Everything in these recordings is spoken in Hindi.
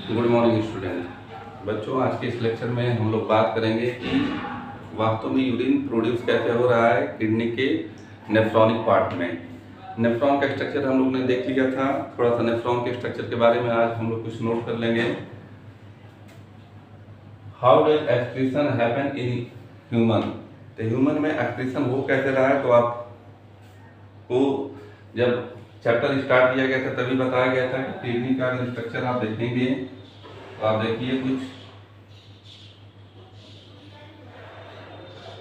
Good morning student. बच्चों, आज के इस लेक्चर में हम लोग बात करेंगे कि वास्तव में यूरिन प्रोड्यूस कैसे हो रहा है किडनी के नेफ्रॉनिक पार्ट में। नेफ्रॉन का स्ट्रक्चर हम लोग ने देख लिया था। थोड़ा सा नेफ्रॉन के स्ट्रक्चर के बारे में आज हम लोग कुछ नोट कर लेंगे। How does excretion happen in human. तो ह्यूमन में एक्सक्रीशन हो कैसे रहा है, तो आपको जब चैप्टर स्टार्ट किया गया था तभी बताया गया था कि किडनी का स्ट्रक्चर आप देखेंगे तो आप देखिए कुछ,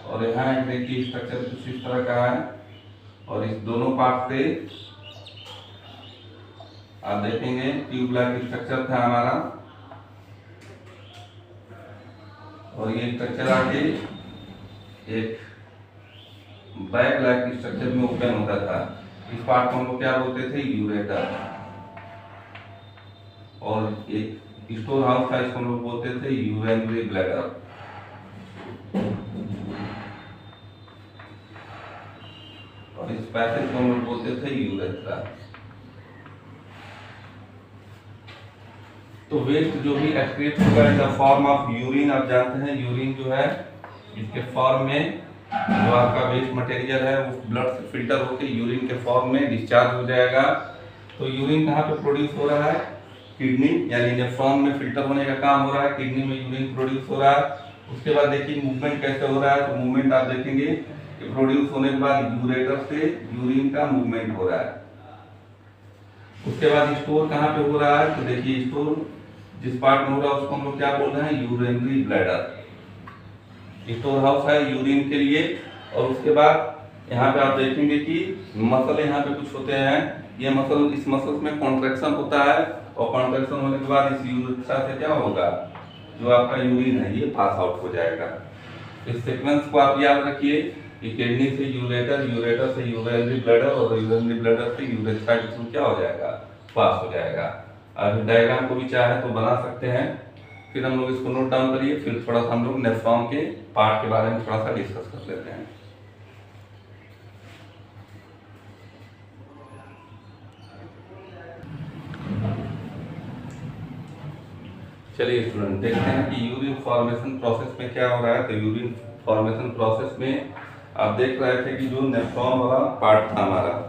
और यहाँ एक देखिए स्ट्रक्चर कुछ इस तरह का है, और इस दोनों पार्ट से आप देखेंगे ट्यूब लाइक स्ट्रक्चर था हमारा, और ये स्ट्रक्चर आके एक बैग लाइक स्ट्रक्चर में ओपन होता था। इस पार्ट को हम लोग क्या बोलते थे, यूरेटर। और एक स्टोर हाउस था, इसको हम लोग बोलते थे यूरिनरी ब्लैडर। और इस पैसेज को हम लोग बोलते थे यूरेथ्रा। तो वेस्ट जो भी एक्सक्रीट होगा in the form of urine, आप जानते हैं यूरिन जो है इसके फॉर्म में जो आपका वेस्ट मटेरियल है वो ब्लड से फिल्टर होकर यूरिन के फॉर्म में डिस्चार्ज हो जाएगा। तो यूरिन कहाँ पे प्रोड्यूस हो रहा है, किडनी, यानी नेफ्रॉन में फिल्टर होने का काम हो रहा है, किडनी में यूरिन प्रोड्यूस हो रहा है। उसके बाद देखिए मूवमेंट कैसे हो रहा है, तो मूवमेंट आप देखेंगे कि प्रोड्यूस होने के बाद यूरेटर से यूरिन का मूवमेंट हो रहा है। उसके बाद स्टोर कहाँ पे हो रहा है, तो देखिए स्टोर जिस पार्ट में हो रहा है उसको हम लोग क्या बोल रहे हैं, यूरिनरी ब्लैडर। स्टोर हाउस है यूरिन के लिए। और उसके बाद यहाँ पे आप देखेंगे कि मसल यहाँ पे कुछ होते हैं, ये मसल, इस मसल्स में कॉन्ट्रैक्शन होता है, और कॉन्ट्रैक्शन होने के बाद इस यूरेथ्रा से क्या होगा, जो आपका यूरिन है ये पास आउट हो जाएगा। इस सीक्वेंस को आप याद रखिए कि किडनी से यूरेटर, यूरेटर से यूरिनरी ब्लैडर, और यूरिनरी ब्लैडर से यूरेथ्रा के थ्रू क्या हो जाएगा, पास हो जाएगा। अब डायग्राम को भी चाहे तो बना सकते हैं, फिर हम लोग इसको नोट डाउन करिए, फिर थोड़ा सा हम लोग नेफ्रॉन के पार्ट के बारे में थोड़ा सा डिस्कस कर लेते हैं। चलिए स्टूडेंट, देखते हैं कि यूरिन फॉर्मेशन प्रोसेस में क्या हो रहा है। तो यूरिन फॉर्मेशन प्रोसेस में आप देख रहे थे कि जो नेफ्रॉन वाला पार्ट था हमारा,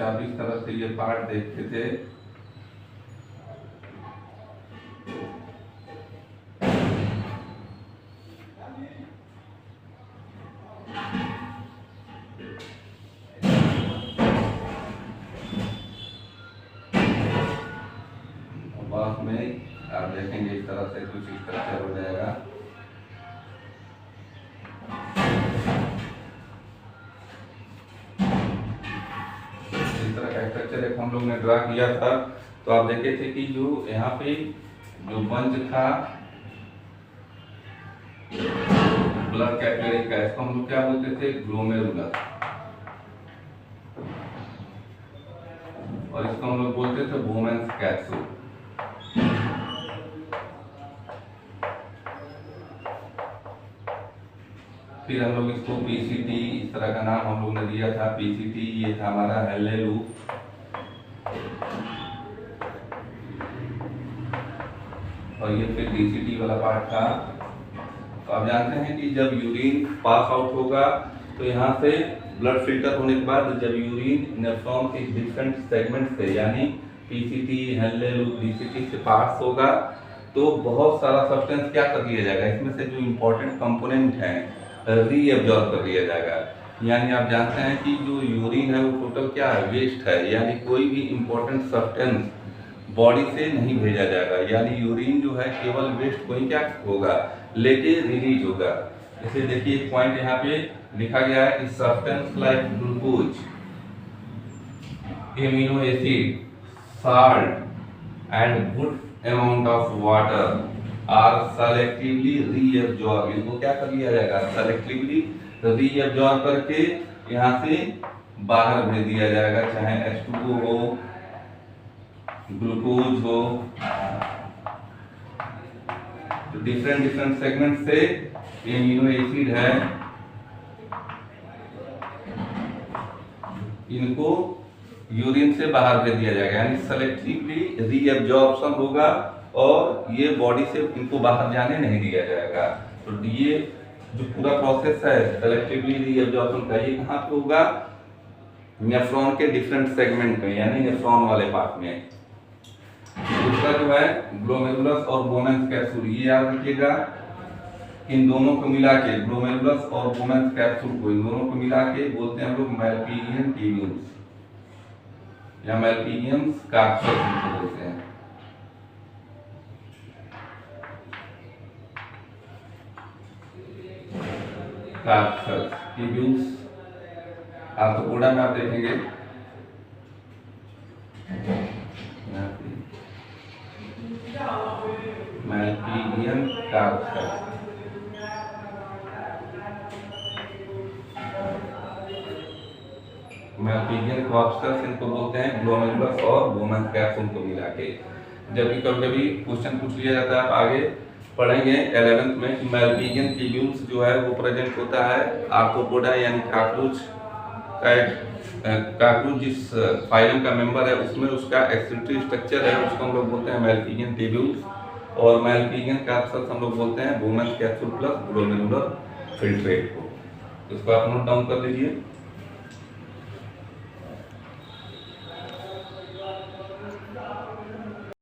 आप इस तरह से ये पार्ट देखते थे। बाद में आप देखेंगे इस तरह से कुछ स्ट्रक्चर हो जाएगा। स्ट्रक्चर एक हम लोग ने ड्रा किया था, तो आप देखे थे कि जो यहाँ पे जो बंच था ब्लड कैपिलरी का, इसको हम लोग क्या बोलते थे, ग्लोमेरुलर, और इसको हम लोग बोलते थे बोमेंस कैप्सूल। फिर हम लोग इसको पीसीटी, इस तरह का नाम हम लोग ने दिया था, पीसीटी। ये था हमारा हेले लूप, और ये फिर डीसीटी वाला पार्ट था। तो आप जानते हैं कि जब यूरिन पास आउट होगा तो यहाँ से ब्लड फिल्टर होने के बाद जब यूरिन नेफ्रॉन के डिफरेंट सेगमेंट से, यानी पीसीटी, हेले लूप, डीसीटी से पास होगा, तो बहुत सारा सब्सटेंस क्या कर लिया जाएगा, इसमें से जो इम्पोर्टेंट कंपोनेंट हैं रीअब्जॉर्ब कर लिया जाएगा। यानी आप जानते हैं कि जो यूरिन है वो टोटल क्या है, वेस्ट है, यानी कोई भी इम्पोर्टेंट सब्सटेंस बॉडी से नहीं भेजा जाएगा। यानी यूरिन जो है केवल वेस्ट को ही क्या होगा, लेके रिलीज होगा। जैसे देखिए एक पॉइंट यहाँ पे लिखा गया है कि substance like glucose, amino acid, salt and good amount of water are selectively reabsorb, इनको क्या कर लिया जाएगा, सेलेक्टिवली रीअब्जॉर्ब करके यहाँ से बाहर भेज दिया जाएगा, चाहे H2O हो, ग्लूकोज हो, तो डिफरेंट सेगमेंट से एमिनो एसिड है, इनको यूरिन से बाहर भेज दिया जाएगा, यानी सेलेक्टिवली रीअब्जॉर्प्शन होगा और ये बॉडी से इनको बाहर जाने नहीं दिया जाएगा। तो ये जो पूरा प्रोसेस है सेलेक्टिवली रीअब्जॉर्प्शन का, ये कहाँ पे होगा, नेफ्रॉन के डिफरेंट सेगमेंट में, यानी नेफ्रॉन वाले पार्ट में। दूसरा जो है ग्लोमेरुलस और बोमेंस कैप्सूल, ये याद रखिएगा, इन दोनों को मिला के, ग्लोमेरुलस और बोमेंस कैप्सूल को, इन दोनों को मिला के बोलते हैं हम लोग मैलपीजियन ट्यूब्यूल्स या मैलपीजियन कार्पस बोलते हैं। कार्पस ट्यूब्यूल्स आर्थ्रोपोडा में आप देखेंगे, मैलपीजियन कार्पस, मैलपीजियन कार्पस इनको बोलते हैं, ग्लोमेरुलस और बोमेंस कैप्सूल को मिला के। जबकि कभी क्वेश्चन पूछ लिया जाता है, आप आगे पढ़ेंगे 11th में कि मैलपीजियन ट्यूब्यूल्स जो है वो प्रेजेंट होता है आर्थ्रोपोडा यानी काकरोच का, काकरोच जिस फाइलम का मेंबर है उसमें उसका एक्सक्रीटरी स्ट्रक्चर है, उसको हम लोग बोलते हैं मैलपीजियन ट्यूब्यूल्स, और मैलपीजियन कार्पस हम लोग बोलते हैं बोमेंस कैप्सूल प्लस ग्लोमेरुलर फिल्ट्रेट को। इसको आप नोट डाउन कर लीजिए।